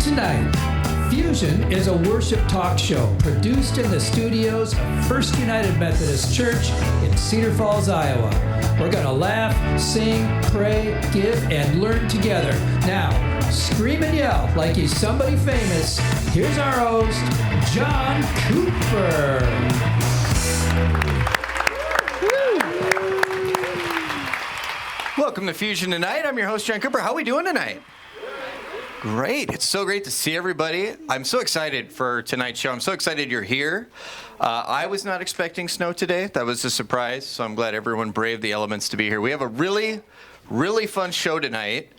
Tonight, Fusion is a worship talk show produced in the studios of First United Methodist Church in Cedar Falls, Iowa. We're going to laugh, sing, pray, give, and learn together. Now, scream and yell like you're somebody famous. Here's our host, John Cooper. Welcome to Fusion Tonight. I'm your host, John Cooper. How are we doing tonight? Great. It's so great to see everybody. I'm so excited for tonight's show. I'm so excited you're here. I was not expecting snow today. That was a surprise, so I'm glad everyone braved the elements to be here. We have a really, really fun show tonight.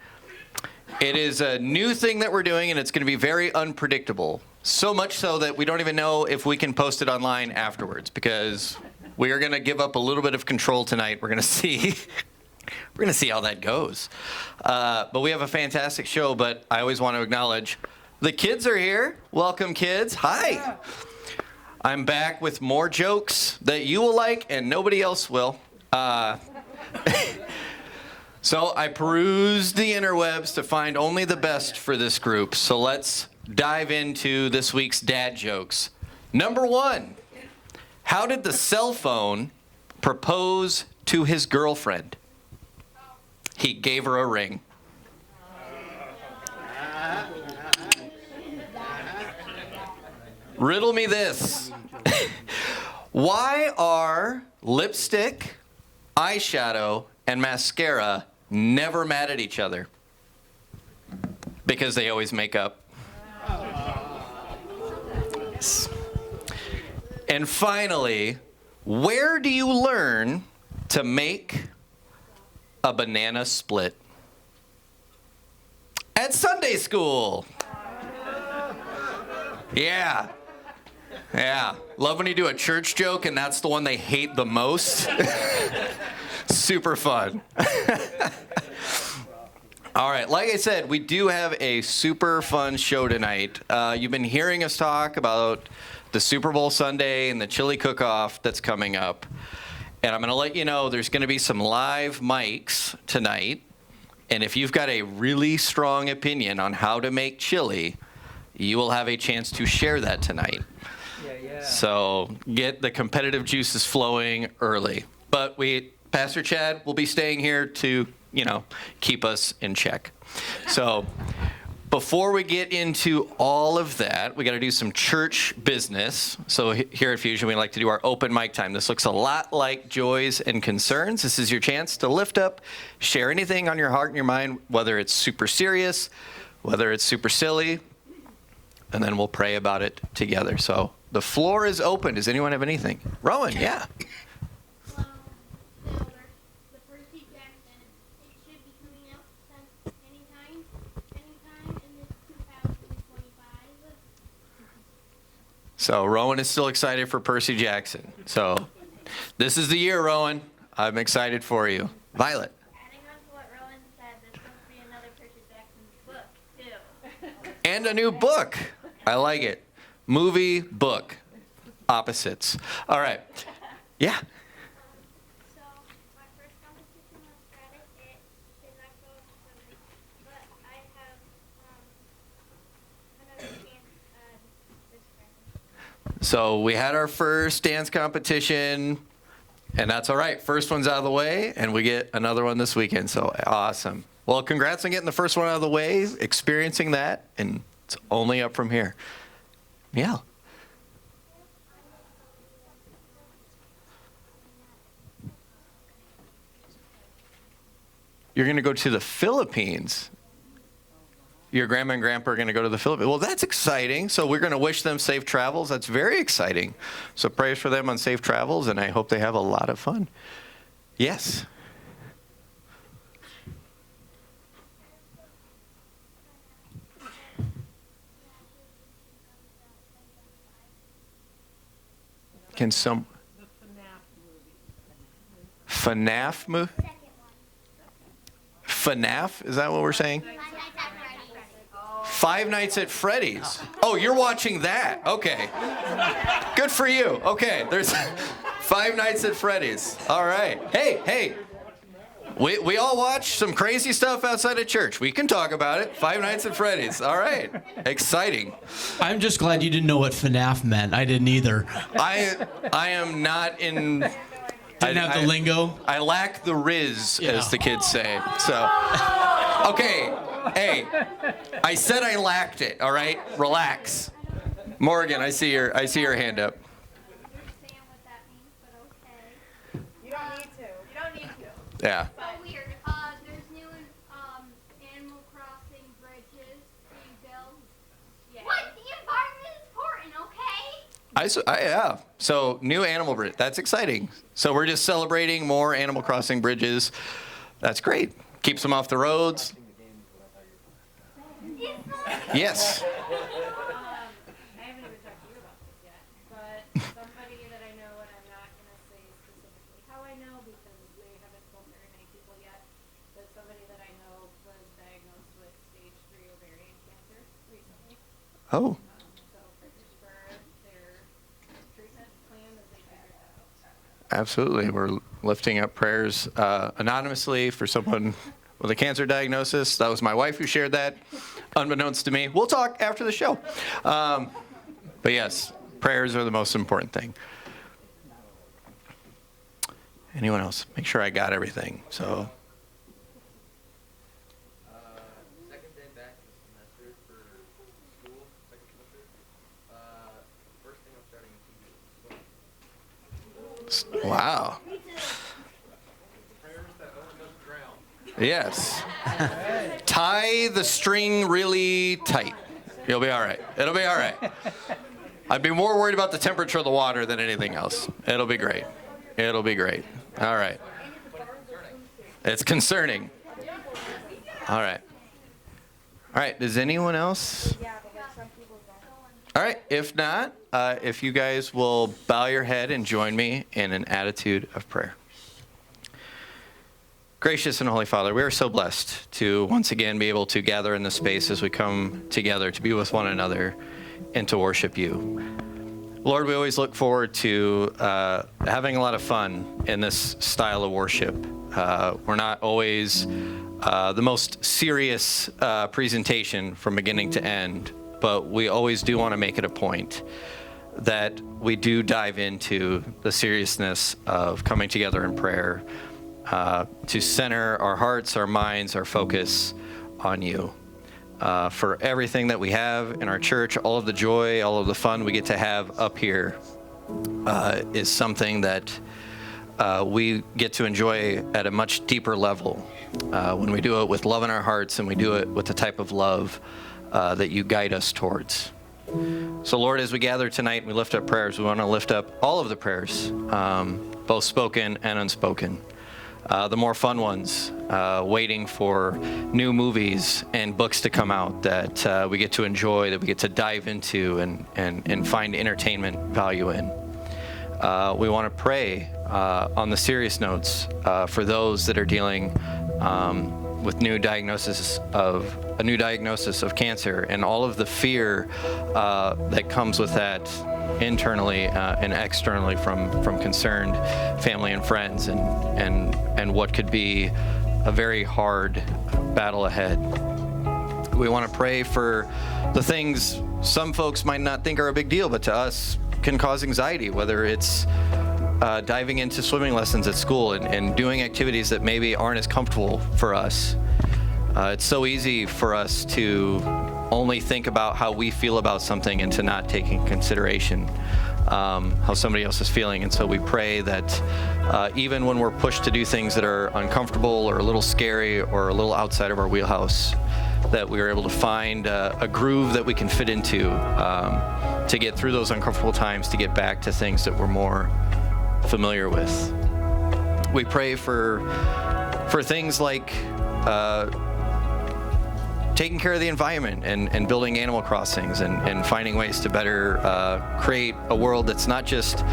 It is a new thing that we're doing, and it's going to be very unpredictable. So much so that we don't even know if we can post it online afterwards, because we are going to give up a little bit of control tonight. We're going to see... We're going to see how that goes. But we have a fantastic show, but I always want to acknowledge the kids are here. Welcome, kids. Hi. I'm back with more jokes that you will like and nobody else will. So I perused the interwebs to find only the best for this group. So let's dive into this week's dad jokes. Number 1, how did the cell phone propose to his girlfriend? He gave her a ring. Riddle me this. Why are lipstick, eyeshadow, and mascara never mad at each other? Because they always make up. And finally, where do you learn to make a banana split? At Sunday school. Yeah. Love when you do a church joke and that's the one they hate the most. Super fun. All right, like I said, we do have a super fun show tonight. You've been hearing us talk about the Super Bowl Sunday and the chili cook-off that's coming up. And I'm going to let you know there's going to be some live mics tonight. And if you've got a really strong opinion on how to make chili, you will have a chance to share that tonight. Yeah. So get the competitive juices flowing early. But Pastor Chad will be staying here to, keep us in check. So before we get into all of that, we got to do some church business. So here at Fusion, we like to do our open mic time. This looks a lot like Joys and Concerns. This is your chance to lift up, share anything on your heart and your mind, whether it's super serious, whether it's super silly, and then we'll pray about it together. So the floor is open. Does anyone have anything? Rowan, yeah. So Rowan is still excited for Percy Jackson. So this is the year, Rowan. I'm excited for you. Violet. Adding on to what Rowan said, there's supposed to be another Percy Jackson book, too. And a new book. I like it. Movie, book. Opposites. All right. Yeah. So my first competition was Reddit. It did not go so good, but I have another chance this Friday. So we had our first dance competition, and that's all right. First one's out of the way, and we get another one this weekend. So awesome. Well, congrats on getting the first one out of the way, experiencing that, and it's only up from here. Yeah. You're going to go to the Philippines. Your grandma and grandpa are going to go to the Philippines. Well, that's exciting. So we're going to wish them safe travels. That's very exciting. So prayers for them on safe travels, and I hope they have a lot of fun. Yes. Can some... The FNAF movie? FNAF? Is that what we're saying? Five Nights at Freddy's. Oh, you're watching that. Okay. Good for you. Okay, there's Five Nights at Freddy's. All right. Hey. We all watch some crazy stuff outside of church. We can talk about it. Five Nights at Freddy's. All right. Exciting. I'm just glad you didn't know what FNAF meant. I didn't either. I am not in... Didn't have the lingo? I lack the riz, as the kids say. So, okay. Hey, I said I lacked it, all right? Relax. Morgan, I see your hand up. Understand what that means, but okay. You don't need to. You don't need to. Yeah. So weird. There's new Animal Crossing bridges being built. Yeah. What? The environment is important, okay? Yeah. So new Animal Bridge. That's exciting. So we're just celebrating more Animal Crossing bridges. That's great. Keeps them off the roads. Yes. I haven't even talked to you about this yet, but somebody that I know, and I'm not going to say specifically how I know because they haven't told very many people yet, but somebody that I know was diagnosed with stage 3 ovarian cancer recently. Oh. So for their treatment plan that they figured that out. Absolutely. We're lifting up prayers anonymously for someone with a cancer diagnosis. That was my wife who shared that, unbeknownst to me. We'll talk after the show. But yes, prayers are the most important thing. Anyone else? Make sure I got everything. So. Second day back this semester for school, second semester. First thing I'm starting to do is Wow. prayers that Owen doesn't drown. Yes. Tie the string really tight. You'll be all right. It'll be all right. I'd be more worried about the temperature of the water than anything else. It'll be great. It'll be great. All right. It's concerning. All right. All right. Does anyone else? All right. If not, if you guys will bow your head and join me in an attitude of prayer. Gracious and Holy Father, we are so blessed to once again be able to gather in this space as we come together to be with one another and to worship you. Lord, we always look forward to having a lot of fun in this style of worship. We're not always the most serious presentation from beginning to end, but we always do want to make it a point that we do dive into the seriousness of coming together in prayer, to center our hearts, our minds, our focus on you. For everything that we have in our church, all of the joy, all of the fun we get to have up here is something that we get to enjoy at a much deeper level when we do it with love in our hearts and we do it with the type of love that you guide us towards. So Lord, as we gather tonight and we lift up prayers, we want to lift up all of the prayers, both spoken and unspoken. The more fun ones, waiting for new movies and books to come out that we get to enjoy, that we get to dive into and find entertainment value in. We want to pray on the serious notes for those that are dealing with a new diagnosis of cancer and all of the fear that comes with that internally and externally from concerned family and friends and what could be a very hard battle ahead. We want to pray for the things some folks might not think are a big deal, but to us can cause anxiety, whether it's diving into swimming lessons at school and doing activities that maybe aren't as comfortable for us. It's so easy for us to only think about how we feel about something and to not take in consideration how somebody else is feeling. And so we pray that even when we're pushed to do things that are uncomfortable or a little scary or a little outside of our wheelhouse, that we are able to find a groove that we can fit into to get through those uncomfortable times, to get back to things that we're more familiar with. We pray for things like taking care of the environment and building animal crossings and finding ways to better create a world that's not just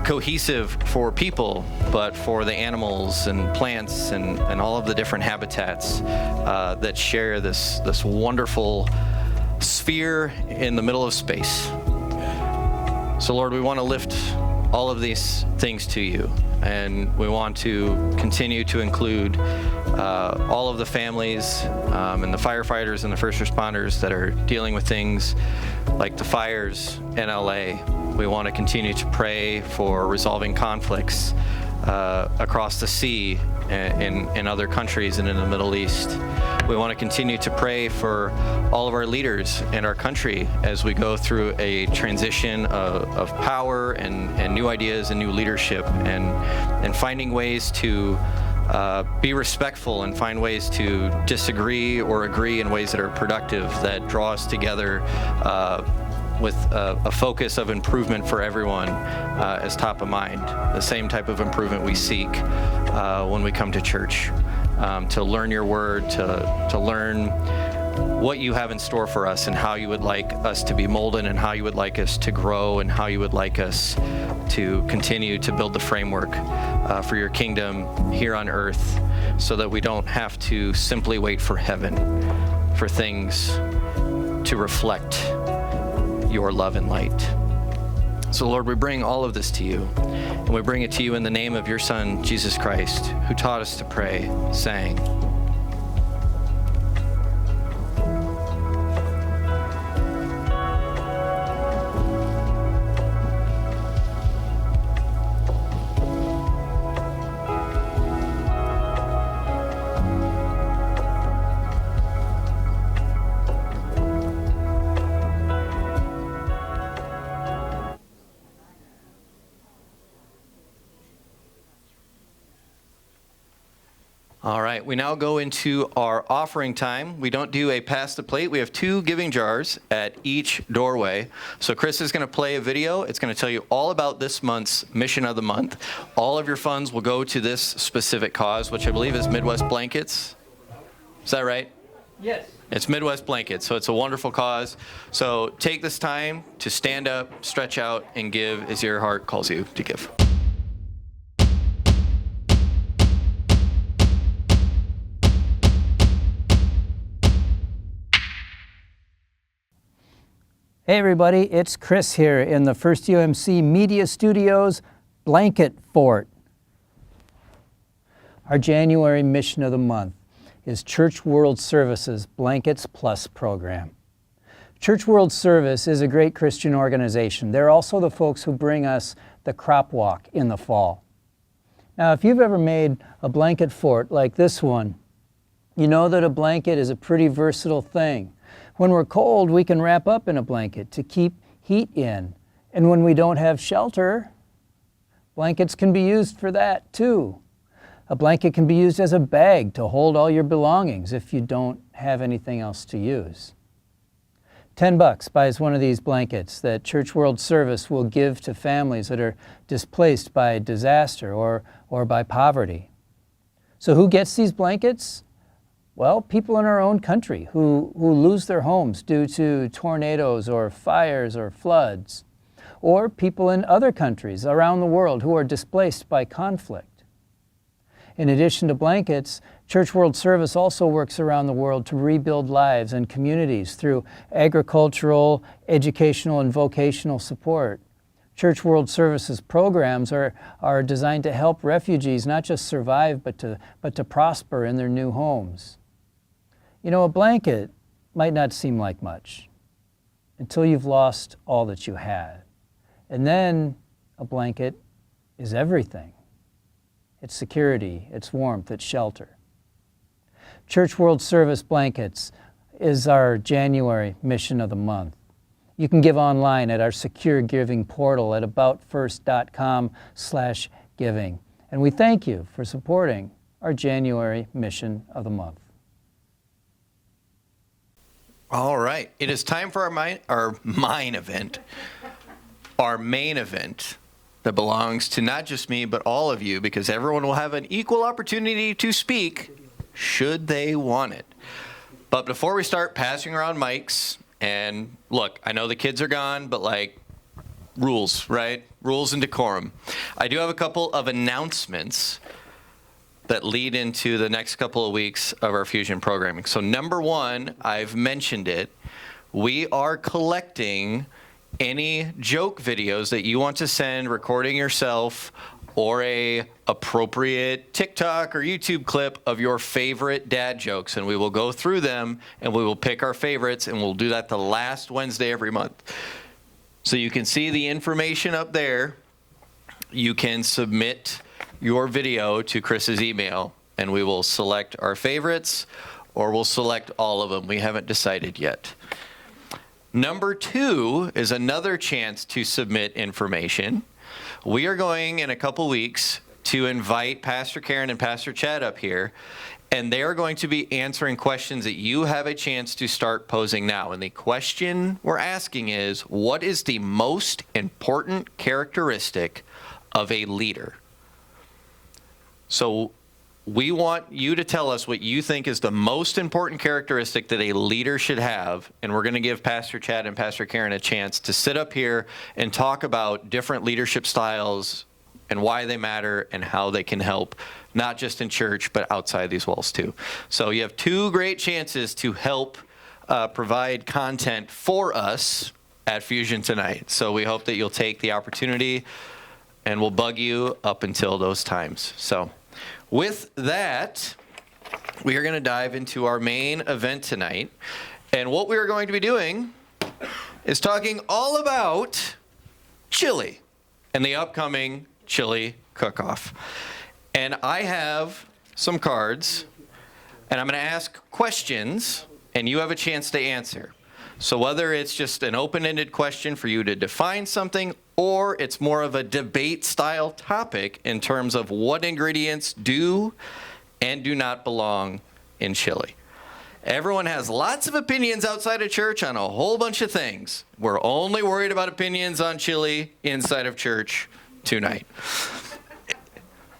cohesive for people, but for the animals and plants and all of the different habitats that share this wonderful sphere in the middle of space. So Lord, we want to lift all of these things to you. And we want to continue to include all of the families and the firefighters and the first responders that are dealing with things like the fires in LA. We want to continue to pray for resolving conflicts across the sea in other countries and in the Middle East. We want to continue to pray for all of our leaders in our country as we go through a transition of power and new ideas and new leadership, and finding ways to be respectful and find ways to disagree or agree in ways that are productive, that draw us together with a focus of improvement for everyone as top of mind. The same type of improvement we seek when we come to church, to learn your word, to learn what you have in store for us and how you would like us to be molded and how you would like us to grow and how you would like us to continue to build the framework for your kingdom here on earth, so that we don't have to simply wait for heaven for things to reflect your love and light. So Lord, we bring all of this to you, and we bring it to you in the name of your Son, Jesus Christ, who taught us to pray, saying, all right, we now go into our offering time. We don't do a pass the plate. We have 2 giving jars at each doorway. So Chris is going to play a video. It's going to tell you all about this month's mission of the month. All of your funds will go to this specific cause, which I believe is Midwest Blankets. Is that right? Yes. It's Midwest Blankets, so it's a wonderful cause. So take this time to stand up, stretch out, and give as your heart calls you to give. Hey everybody, it's Chris here in the First UMC Media Studios Blanket Fort. Our January mission of the month is Church World Service's Blankets Plus program. Church World Service is a great Christian organization. They're also the folks who bring us the crop walk in the fall. Now, if you've ever made a blanket fort like this one, you know that a blanket is a pretty versatile thing. When we're cold, we can wrap up in a blanket to keep heat in. And when we don't have shelter, blankets can be used for that too. A blanket can be used as a bag to hold all your belongings if you don't have anything else to use. $10 buys one of these blankets that Church World Service will give to families that are displaced by disaster or by poverty. So who gets these blankets? Well, people in our own country who lose their homes due to tornadoes or fires or floods, or people in other countries around the world who are displaced by conflict. In addition to blankets, Church World Service also works around the world to rebuild lives and communities through agricultural, educational, and vocational support. Church World Service's programs are designed to help refugees not just survive, but to prosper in their new homes. You know, a blanket might not seem like much until you've lost all that you had. And then a blanket is everything. It's security, it's warmth, it's shelter. Church World Service Blankets is our January mission of the month. You can give online at our secure giving portal at aboutfirst.com/giving. And we thank you for supporting our January mission of the month. All right, it is time for our main event, our main event that belongs to not just me, but all of you, because everyone will have an equal opportunity to speak should they want it. But before we start passing around mics, and look, I know the kids are gone, but like rules, right? Rules and decorum. I do have a couple of announcements that lead into the next couple of weeks of our Fusion programming. So number one, I've mentioned it, we are collecting any joke videos that you want to send recording yourself or a appropriate TikTok or YouTube clip of your favorite dad jokes, and we will go through them and we will pick our favorites, and we'll do that the last Wednesday every month. So you can see the information up there. You can submit your video to Chris's email, and we will select our favorites, or we'll select all of them. We haven't decided yet. Number 2 is another chance to submit information. We are going in a couple weeks to invite Pastor Karen and Pastor Chad up here, and they are going to be answering questions that you have a chance to start posing now. And the question we're asking is, what is the most important characteristic of a leader? So we want you to tell us what you think is the most important characteristic that a leader should have, and we're going to give Pastor Chad and Pastor Karen a chance to sit up here and talk about different leadership styles and why they matter and how they can help, not just in church, but outside these walls too. So you have 2 great chances to help provide content for us at Fusion tonight. So we hope that you'll take the opportunity, and we'll bug you up until those times. So with that, we are going to dive into our main event tonight. And what we are going to be doing is talking all about chili and the upcoming chili cook-off. And I have some cards, and I'm going to ask questions, and you have a chance to answer. So whether it's just an open-ended question for you to define something, or it's more of a debate-style topic in terms of what ingredients do and do not belong in chili. Everyone has lots of opinions outside of church on a whole bunch of things. We're only worried about opinions on chili inside of church tonight.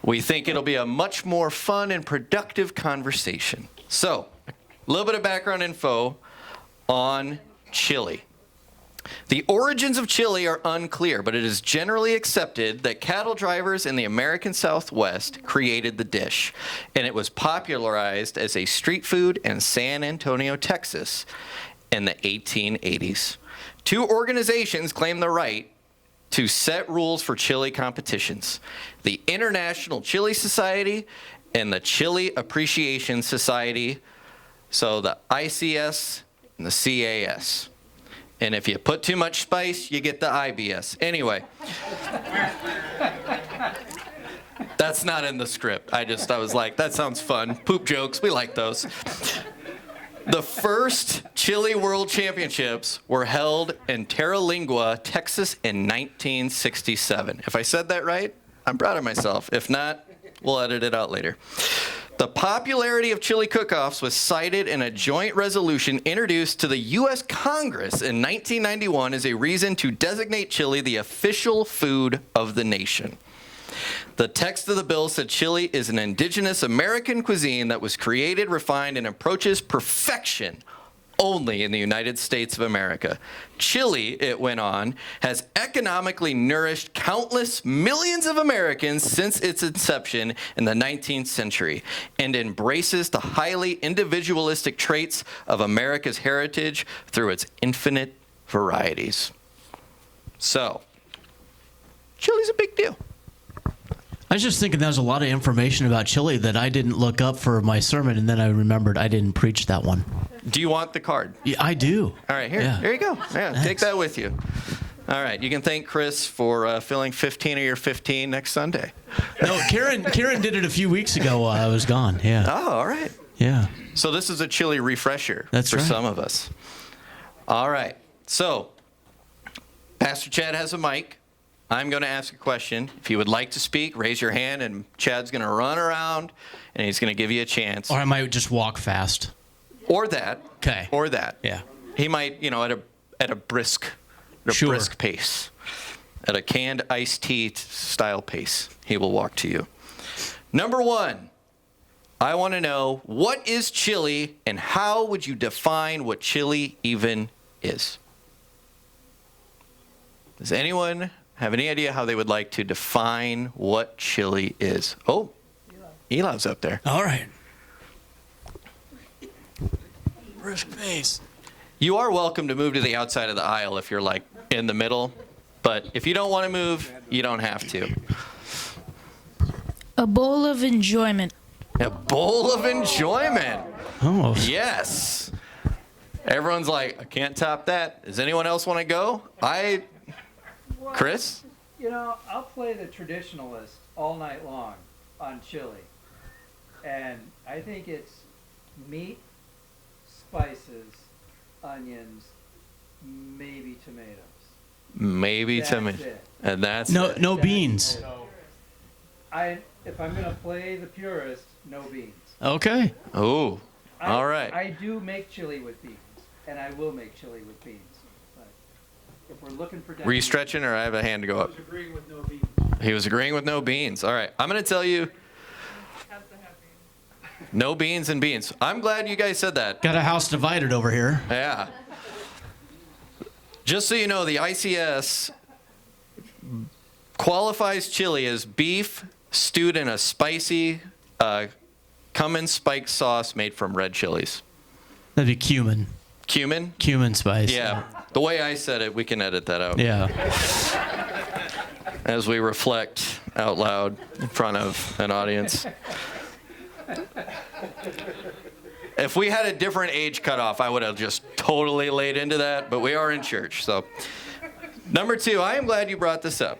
We think it'll be a much more fun and productive conversation. So, a little bit of background info on chili. The origins of chili are unclear, but it is generally accepted that cattle drivers in the American Southwest created the dish, and it was popularized as a street food in San Antonio, Texas in the 1880s. 2 organizations claim the right to set rules for chili competitions: the International Chili Society and the Chili Appreciation Society, so the ICS and the CAS. And if you put too much spice, you get the IBS. Anyway, that's not in the script. I was like, that sounds fun. Poop jokes, we like those. The first Chili World Championships were held in Terralingua, Texas in 1967. If I said that right, I'm proud of myself. If not, we'll edit it out later. The popularity of chili cook-offs was cited in a joint resolution introduced to the U.S. Congress in 1991 as a reason to designate chili the official food of the nation. The text of the bill said chili is an indigenous American cuisine that was created, refined, and approaches perfection only in the United States of America. Chili, it went on, has economically nourished countless millions of Americans since its inception in the 19th century and embraces the highly individualistic traits of America's heritage through its infinite varieties. So, chili's a big deal. I was just thinking there was a lot of information about chili that I didn't look up for my sermon, and then I remembered I didn't preach that one. Do you want the card? Yeah, I do. All right, here. Yeah. Here you go. Yeah, take that with you. All right, you can thank Chris for filling 15 of your 15 next Sunday. No, Karen did it a few weeks ago while I was gone. Yeah. Oh, all right. Yeah. So this is a chili refresher That's for right. some of us. All right. So Pastor Chad has a mic. I'm going to ask a question. If you would like to speak, raise your hand, and Chad's going to run around, and he's going to give you a chance. Or I might just walk fast. Or that. Okay. Or that. Yeah. He might, at a brisk Sure. brisk pace. At a canned iced tea style pace, he will walk to you. Number 1, I want to know, what is chili, and how would you define what chili even is? Does anyone have any idea how they would like to define what chili is? Oh, Eli's up there. All right. Brisk pace. You are welcome to move to the outside of the aisle if you're like in the middle. But if you don't want to move, you don't have to. A bowl of enjoyment. A bowl of enjoyment. Oh, Yes. Everyone's like, I can't top that. Does anyone else want to go? Chris? You know, I'll play the traditionalist all night long on chili. And I think it's meat, spices, onions, maybe tomatoes. Maybe That's tomato. it. And that's no, it. no beans. So, if I'm gonna play the purist, no beans. Okay. Ooh. All right. I do make chili with beans, and I will make chili with beans. But if we're looking for Were you stretching, or I have a hand to go up? agreeing with no beans. He was agreeing with no beans. All right. I'm going to tell you. No beans and beans. I'm glad you guys said that. Got a house divided over here. Yeah. Just so you know, the ICS qualifies chili as beef stewed in a spicy cumin spiked sauce made from red chilies. That'd be cumin. Cumin? Cumin spice. Yeah. The way I said it, we can edit that out. Yeah. As we reflect out loud in front of an audience. If we had a different age cutoff, I would have just totally laid into that, but we are in church, so. Number 2, I am glad you brought this up.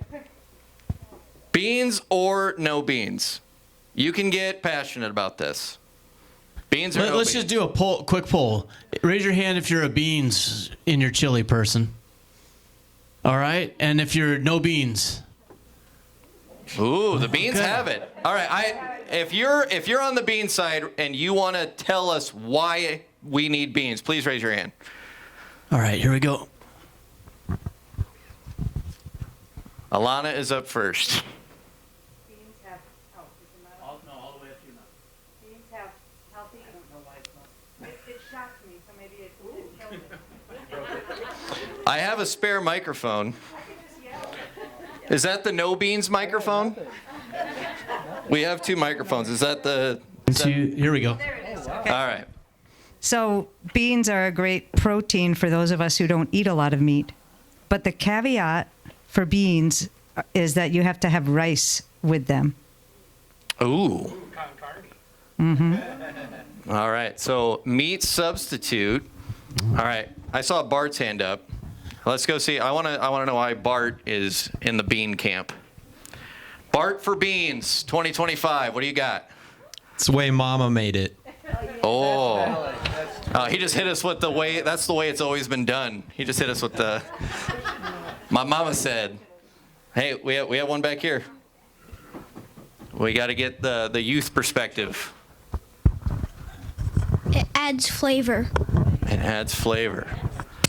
Beans or no beans? You can get passionate about this. Beans or no Let's beans? just do a quick poll. Raise your hand if you're a beans in your chili person. All right? And if you're no beans. Ooh, the beans Okay. have it. All right, if you're on the bean side and you want to tell us why we need beans, please raise your hand. All right, here we go. Alana is up first. Beans have health, isn't that all? No, all the way up to your mouth. Beans have healthy. I don't know why it's not. It shocked me, so maybe it killed me. I have a spare microphone. Is that the no beans microphone? We have 2 microphones. Is that the... Here we go. All right. So beans are a great protein for those of us who don't eat a lot of meat. But the caveat for beans is that you have to have rice with them. Ooh. Mm-hmm. All right. So meat substitute. All right. I saw Bart's hand up. Let's go see. I want to know why Bart is in the bean camp. Bart for beans 2025. What do you got? It's the way Mama made it. Oh. He just hit us with the way. That's the way it's always been done. He just hit us with the. My mama said, "Hey, we have one back here. We got to get the youth perspective. It adds flavor. It adds flavor."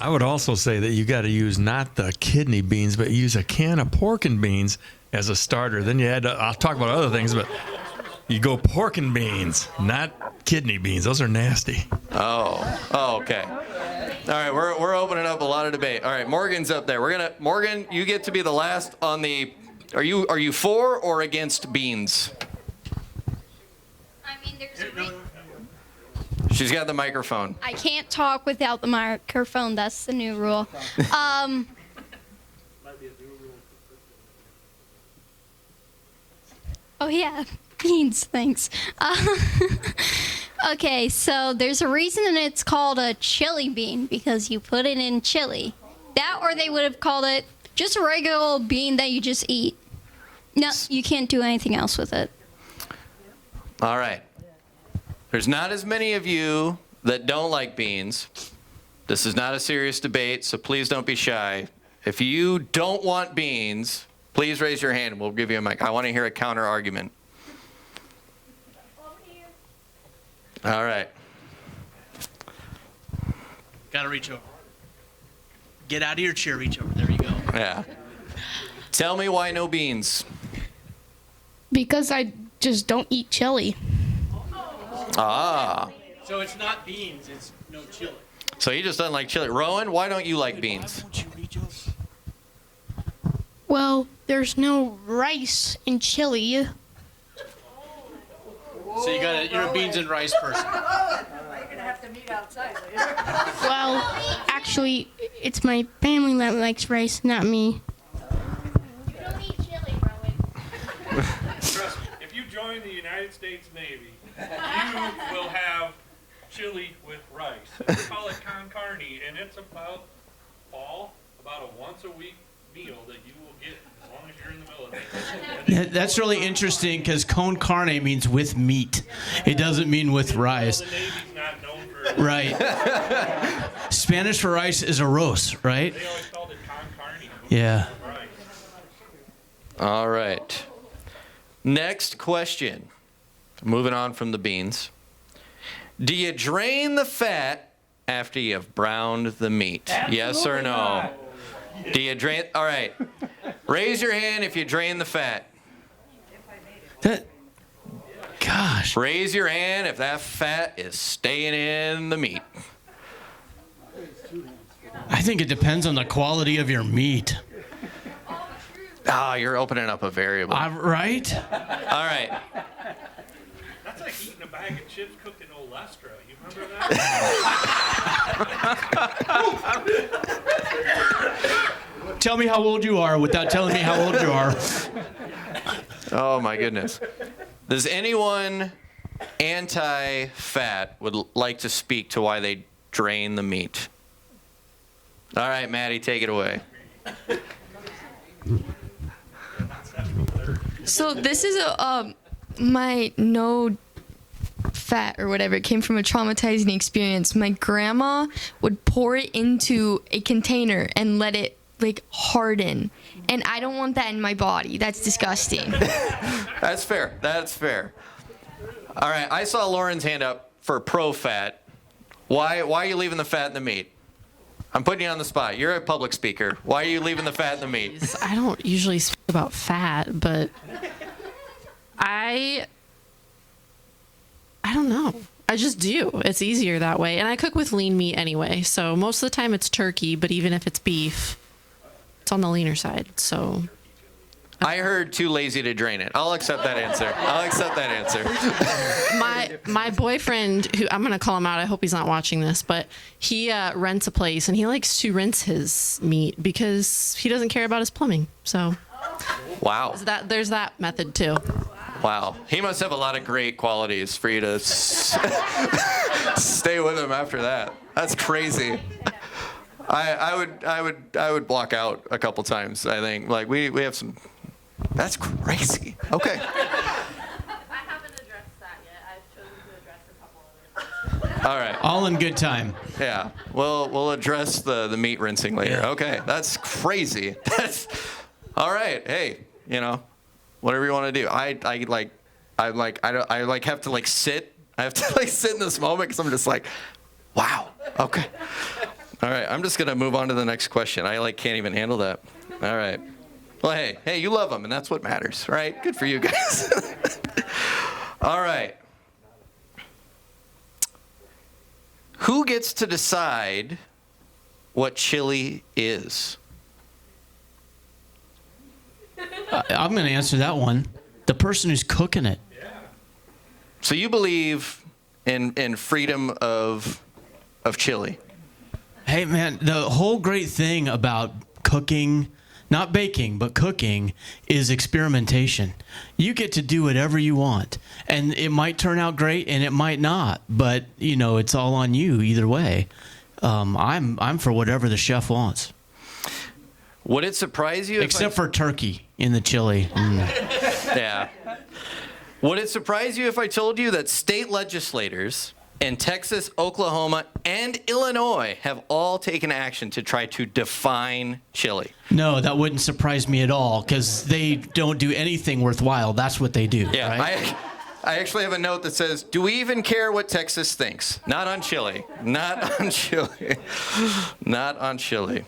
I would also say that you got to use not the kidney beans, but use a can of pork and beans as a starter. Then you had to, I'll talk about other things, but you go pork and beans, not kidney beans. Those are nasty. Oh, okay. All right, we're opening up a lot of debate. All right, Morgan's up there. Morgan, you get to be the last on the. Are you for or against beans? I mean, there's a reason. She's got the microphone. I can't talk without the microphone. That's the new rule. Oh yeah, beans. Thanks. Okay, so there's a reason it's called a chili bean because you put it in chili. That, or they would have called it just a regular old bean that you just eat. No, you can't do anything else with it. All right. There's not as many of you that don't like beans. This is not a serious debate, so please don't be shy. If you don't want beans, please raise your hand and we'll give you a mic. I want to hear a counter argument. All right. Gotta reach over. Get out of your chair, reach over. There you go. Yeah. Tell me why no beans. Because I just don't eat chili. Ah. So it's not beans, it's no chili. So he just doesn't like chili. Rowan, why don't you like beans? Won't you reach over? Well, there's no rice in chili. So you're a beans and rice person. Well, actually, it's my family that likes rice, not me. You don't eat chili, Rowan. Trust me, if you join the United States Navy, you will have chili with rice. We call it con carne, and it's about a once-a-week meal that you will get as long as you're in the military. That's really interesting because con carne means with meat. It doesn't mean with rice. The Navy's not known for Right. Spanish for rice is arroz, right? They always called it con carne. Yeah. Rice. All right. Next question. Moving on from the beans. Do you drain the fat after you've browned the meat? Yes or no? Do you drain? All right. Raise your hand if you drain the fat. Gosh. Raise your hand if that fat is staying in the meat. I think it depends on the quality of your meat. Ah, you're opening up a variable. Right? All right. That's like eating a bag of chips cooked in Olestra. You remember that? Tell me how old you are without telling me how old you are. Oh, my goodness. Does anyone anti-fat would like to speak to why they drain the meat? All right, Maddie, take it away. So this is my no fat or whatever. It came from a traumatizing experience. My grandma would pour it into a container and let it like harden. And I don't want that in my body. That's disgusting. That's fair. That's fair. All right, I saw Lauren's hand up for pro-fat. Why are you leaving the fat in the meat? I'm putting you on the spot. You're a public speaker. Why are you leaving the fat in the meat? I don't usually speak about fat, but I don't know. I just do. It's easier that way. And I cook with lean meat anyway. So most of the time it's turkey, but even if it's beef, it's on the leaner side. So I heard too lazy to drain it. I'll accept that answer. my boyfriend, who I'm going to call him out, I hope he's not watching this, but he rents a place and he likes to rinse his meat because he doesn't care about his plumbing. So Wow. there's that method too. Wow. He must have a lot of great qualities for you to stay with him after that. That's crazy. I would block out a couple times, I think. Like we have some. That's crazy. Okay. I haven't addressed that yet. I've chosen to address a couple other questions. All right. All in good time. Yeah. We'll address the meat rinsing later. Yeah. Okay. That's crazy. That's all right. Hey, whatever you want to do. I have to sit. I have to sit in this moment because I'm just like, wow. Okay. All right. I'm just gonna move on to the next question. I can't even handle that. All right. Well, hey, you love them, and that's what matters, right? Good for you guys. All right. Who gets to decide what chili is? I'm going to answer that one. The person who's cooking it. So you believe in freedom of chili? Hey, man, the whole great thing about cooking, not baking, but cooking, is experimentation. You get to do whatever you want. And it might turn out great and it might not. But, it's all on you either way. I'm for whatever the chef wants. Would it surprise you? Except for turkey in the chili. Yeah. Would it surprise you if I told you that state legislators in Texas, Oklahoma, and Illinois have all taken action to try to define chili? No, that wouldn't surprise me at all because they don't do anything worthwhile. That's what they do. Yeah, right? I actually have a note that says, do we even care what Texas thinks? Not on chili. Not on chili. Not on chili.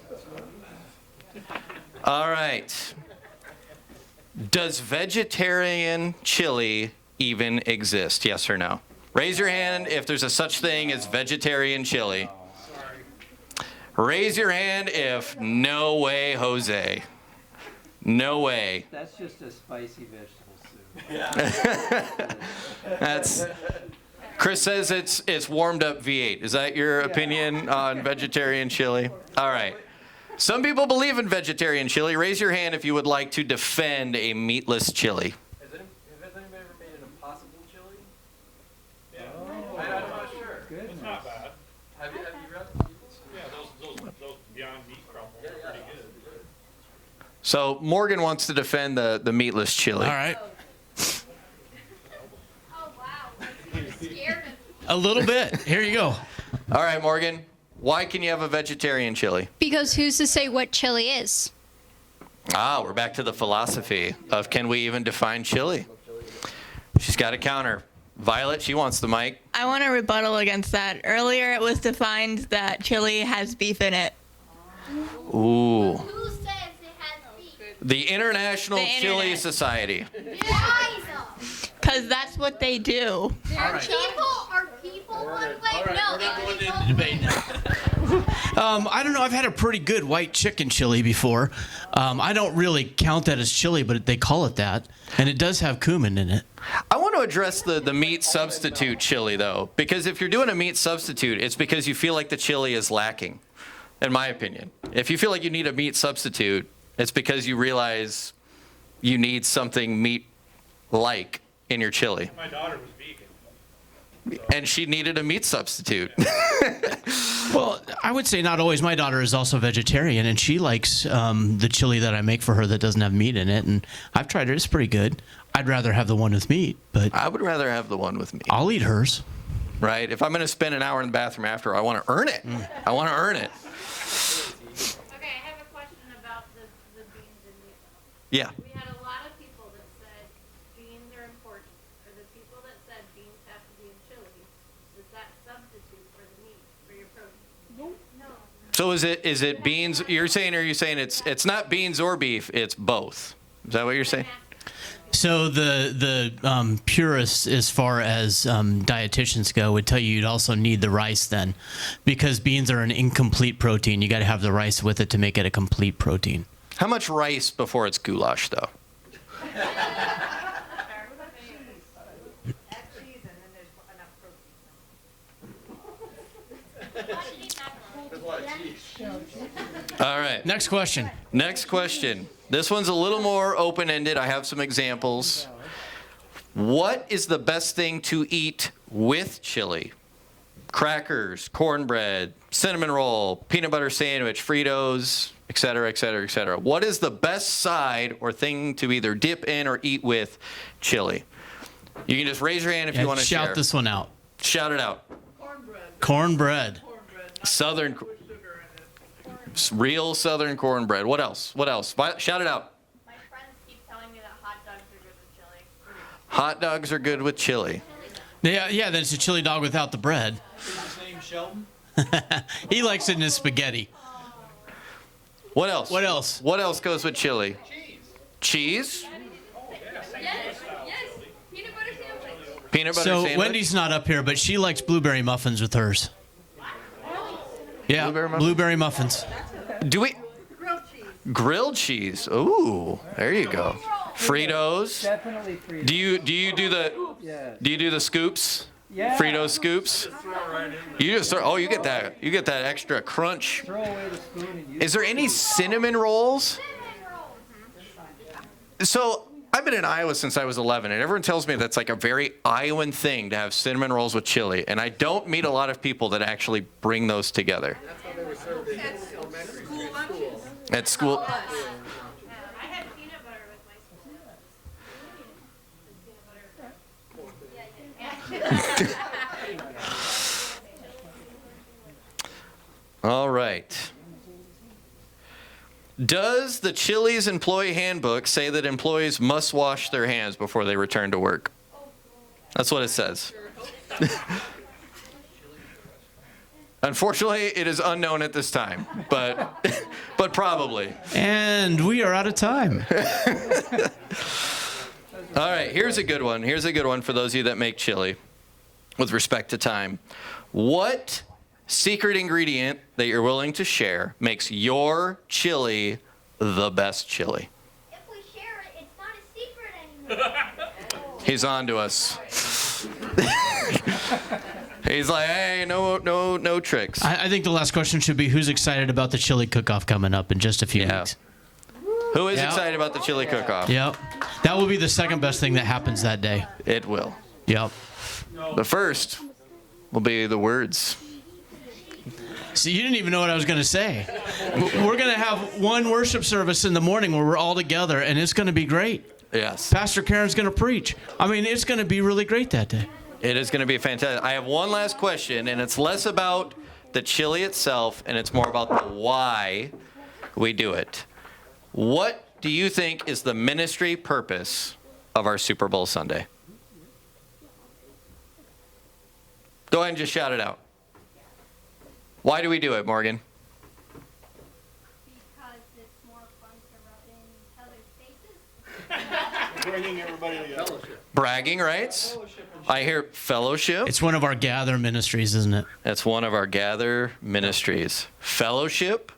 All right. Does vegetarian chili even exist? Yes or no? Raise your hand if there's a such thing as vegetarian chili. Raise your hand if no way, Jose. No way. That's just a spicy vegetable soup. Chris says it's warmed up V8. Is that your opinion on vegetarian chili? All right. Some people believe in vegetarian chili. Raise your hand if you would like to defend a meatless chili. Has anybody ever made an impossible chili? Yeah. I'm not sure. Good. It's not bad. Have you read? Yeah, those Beyond Meat crumbles are pretty good. So Morgan wants to defend the meatless chili. All right. Oh, wow. You're scared of A little bit. Here you go. All right, Morgan. Why can you have a vegetarian chili? Because who's to say what chili is? Ah, we're back to the philosophy of can we even define chili? She's got a counter. Violet, she wants the mic. I want to rebuttal against that. Earlier, it was defined that chili has beef in it. Ooh. Who says it has beef? The International The Chili internet. Society. Because that's what they do. Are people one way? No, I don't know. I've had a pretty good white chicken chili before. I don't really count that as chili, but they call it that. And it does have cumin in it. I want to address the meat substitute chili, though, because if you're doing a meat substitute, it's because you feel like the chili is lacking, in my opinion. If you feel like you need a meat substitute, it's because you realize you need something meat-like in your chili. My daughter was vegan. And she needed a meat substitute. Well, I would say not always. My daughter is also vegetarian, and she likes the chili that I make for her that doesn't have meat in it. And I've tried it; it's pretty good. I'd rather have the one with meat, but I would rather have the one with meat. I'll eat hers. Right? If I'm going to spend an hour in the bathroom after, I want to earn it. I want to earn it. Okay, I have a question about the beans and meat. Yeah. We had a lot of people that said beans are important, or the people that said beans have to be in chili. Does that substitute for the meat, for your protein? No. So is it beans? You're saying, or are you saying it's not beans or beef? It's both. Is that what you're saying? So the purists, as far as dietitians go, would tell you you'd also need the rice then, because beans are an incomplete protein. You got to have the rice with it to make it a complete protein. How much rice before it's goulash, though? All right. Next question. Next question. This one's a little more open-ended. I have some examples. What is the best thing to eat with chili? Crackers, cornbread, cinnamon roll, peanut butter sandwich, Fritos, et cetera, et cetera, et cetera. What is the best side or thing to either dip in or eat with chili? You can just raise your hand if you want to share. Shout this one out. Shout it out. Cornbread. Southern, real Southern cornbread. What else? What else? Shout it out. My friends keep telling me that hot dogs are good with chili. Hot dogs are good with chili. Yeah, then it's a chili dog without the bread. His name Sheldon. He likes it in his spaghetti. What else? What else? What else goes with chili? Cheese? Yes. Peanut butter sandwich. Peanut butter So sandwich? Wendy's not up here, but she likes blueberry muffins with hers. Yeah, blueberry muffins. Do we? Grilled cheese. Ooh, there you go. Fritos. Definitely Fritos. Do you do the scoops? Yeah. Frito scoops. You just throw. Oh, you get that extra crunch. Throw away the spoon and use Is there any cinnamon rolls? So I've been in Iowa since I was 11, and everyone tells me that's like a very Iowan thing to have cinnamon rolls with chili, and I don't meet a lot of people that actually bring those together. That's how they were served in elementary school. At school. I had peanut butter with my All right. Does the Chili's employee handbook say that employees must wash their hands before they return to work? That's what it says. Unfortunately, it is unknown at this time, but probably. And we are out of time. All right, here's a good one. Here's a good one for those of you that make chili with respect to time. What secret ingredient that you're willing to share makes your chili the best chili? If we share it, it's not a secret anymore. He's on to us. He's like, hey, no tricks. I think the last question should be, who's excited about the chili cook-off coming up in just a few weeks? Who is Yep. excited about the chili cook-off? Yep. That will be the second best thing that happens that day. It will. Yep. The first will be the words. See, you didn't even know what I was going to say. We're going to have one worship service in the morning where we're all together, and it's going to be great. Yes. Pastor Karen's going to preach. I mean, it's going to be really great that day. It is going to be fantastic. I have one last question, and it's less about the chili itself, and it's more about the why we do it. What do you think is the ministry purpose of our Super Bowl Sunday? Go ahead and just shout it out. Why do we do it, Morgan? Because it's more fun to rub in each other's faces. Bringing everybody together. Bragging rights. I hear fellowship. It's one of our gather ministries, isn't it? That's one of our gather ministries. Fellowship.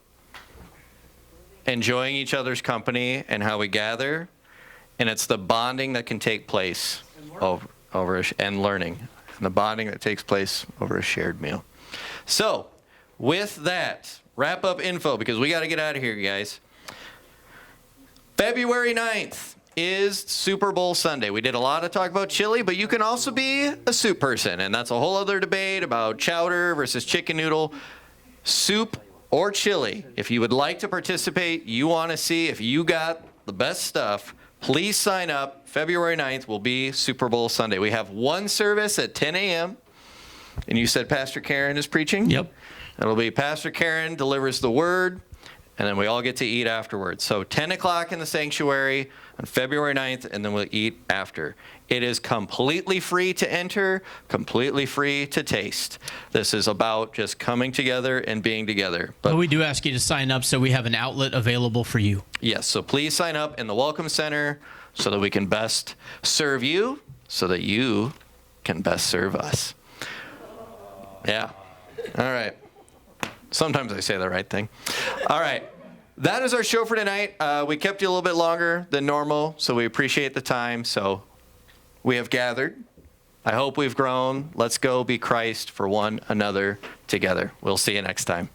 Enjoying each other's company and how we gather. And it's the bonding that can take place and learning. And the bonding that takes place over a shared meal. So, with that, wrap up info because we got to get out of here, guys. February 9th is Super Bowl Sunday. We did a lot of talk about chili, but you can also be a soup person, and that's a whole other debate about chowder versus chicken noodle. Soup or chili. If you would like to participate, you want to see if you got the best stuff, please sign up. February 9th will be Super Bowl Sunday. We have one service at 10 a.m., and you said Pastor Karen is preaching? Yep. It'll be Pastor Karen delivers the word, and then we all get to eat afterwards. So 10 o'clock in the sanctuary on February 9th, and then we'll eat after. It is completely free to enter, completely free to taste. This is about just coming together and being together. But we do ask you to sign up so we have an outlet available for you. Yes, so please sign up in the Welcome Center so that we can best serve you, so that you can best serve us. Yeah. All right. Sometimes I say the right thing. All right. That is our show for tonight. We kept you a little bit longer than normal, so we appreciate the time. So we have gathered. I hope we've grown. Let's go be Christ for one another together. We'll see you next time.